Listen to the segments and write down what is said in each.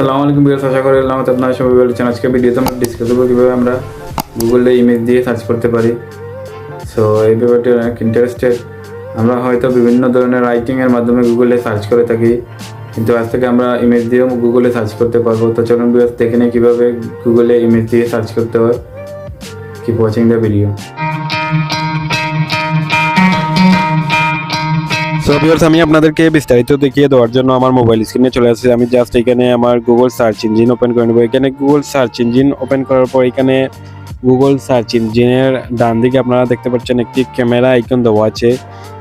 আসসালামু আলাইকুম ভিউয়ার্স, আশা করি আল্লাহ আপনারা সবাই ভালো আছেন। আজকে ভিডিওতে আমরা ডিসকাস করব কীভাবে আমরা গুগলে ইমেজ দিয়ে সার্চ করতে পারি। সো এই ব্যাপারটি অনেক ইন্টারেস্টেড। আমরা হয়তো বিভিন্ন ধরনের রাইটিংয়ের মাধ্যমে গুগলে সার্চ করে থাকি, কিন্তু আজ থেকে আমরা ইমেজ দিয়েও গুগলে সার্চ করতে পারবো। তো চলুন ভিউয়ার্স দেখে নিই কীভাবে গুগলে ইমেজ দিয়ে সার্চ করতে হয়। Keep watching the video. So viewers, আমি আপনাদেরকে বিস্তারিত দেখিয়ে দেওয়ার জন্য আমার মোবাইল স্ক্রিনে চলে আসছে। আমি জাস্ট এখানে আমার গুগল সার্চ ইঞ্জিন ওপেন করে নেব। এখানে গুগল সার্চ ইঞ্জিন ওপেন করার পর এখানে গুগল সার্চ ইঞ্জিনের ডান দিকে আপনারা দেখতে পাচ্ছেন একটি ক্যামেরা আইকন দেওয়া আছে।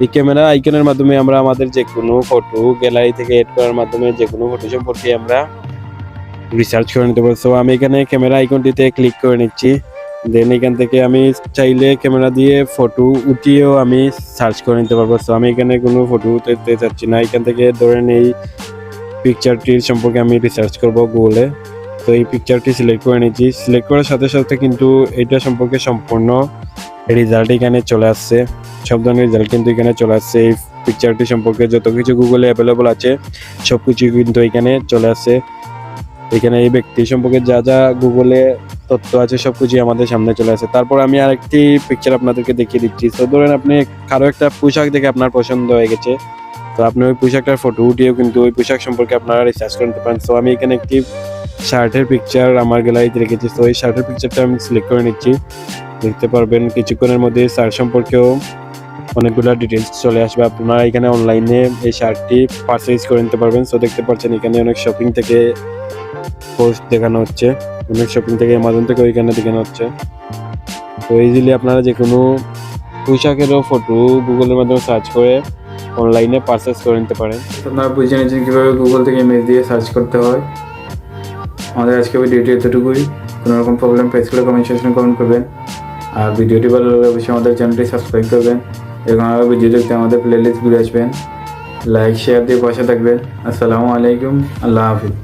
এই ক্যামেরা আইকনের মাধ্যমে আমরা আমাদের যে কোনো ফটো গ্যালারি থেকে এড করার মাধ্যমে যে কোনো ফটো সম্পর্কে আমরা রিসার্চ করে নিতে পারি। সো আমি এখানে ক্যামেরা আইকনটিতে ক্লিক করে নিচ্ছি। দেন এখান থেকে আমি চাইলে ক্যামেরা দিয়ে ফটো উঠিয়েও আমি সার্চ করে নিতে পারবো। সো আমি এখানে কোনো ফটো উঠাতে চাচ্ছি না, এখান থেকে ধরেন এই পিকচারটির সম্পর্কে আমি রিসার্চ করব গুগলে। তো এই পিকচারটি সিলেক্ট করে নিচ্ছি। সিলেক্ট করার সাথে সাথে কিন্তু এটা সম্পর্কে সম্পূর্ণ রেজাল্ট এখানে চলে আসছে। সব ধরনের রেজাল্ট কিন্তু এখানে চলে আসছে। এই পিকচারটি সম্পর্কে যত কিছু গুগলে অ্যাভেলেবল আছে সব কিছু কিন্তু এখানে চলে আসছে। এখানে এই ব্যক্তি সম্পর্কে যা যা গুগলে তথ্য আছে সবকিছু আমাদের সামনে চলে আসে। তারপর আমি আরেকটি পিকচার আপনাদেরকে দেখিয়ে দিচ্ছি। তো ধরেন আপনি কারো একটা পোশাক দেখে আপনার পছন্দ হয়ে গেছে, তো আপনি ওই পোশাকটার ফটো উঠিয়েও কিন্তু ওই পোশাক সম্পর্কে আপনারা রিসার্চ করতে পারেন। তো আমি এখানে একটি শার্টের পিকচার আমার গ্যালারিতে রেখেছি। তো এই শার্টের পিকচারটা আমি সিলেক্ট করে নিচ্ছি। দেখতে পারবেন কিছুক্ষণের মধ্যে শার্ট সম্পর্কেও অনেকগুলো ডিটেলস চলে আসবে। আপনারা এখানে অনলাইনে এই শার্টটি পারচেজ করে নিতে পারবেন। সো দেখতে পাচ্ছেন এখানে অনেক শপিং থেকে পোস্ট দেখানো হচ্ছে, অনেক শপিং থেকে অ্যামাজন থেকে ওইখানে দেখানো হচ্ছে। তো ইজিলি আপনারা যে কোনো পোশাকেরও ফটো গুগলের মাধ্যমে সার্চ করে অনলাইনে পারচেজ করে নিতে পারেন। আপনারা বুঝে নিয়েছেন কীভাবে গুগল থেকে ইমেজ দিয়ে সার্চ করতে হয়। আমাদের আজকে ভিডিওটি এতটুকুই। কোনো রকম প্রবলেম ফেস করলে কমেন্ট সেকশনে কমেন্ট করবেন। আর ভিডিওটি ভালো লাগলে অবশ্যই আমাদের চ্যানেলটি সাবস্ক্রাইব করবেন। এরকম আরও ভিডিও দেখতে আমাদের প্লেলিস্ট ঘুরে আসবেন। লাইক শেয়ার দিয়ে পাশে থাকবেন। আসসালামু আলাইকুম, আল্লাহ হাফিজ।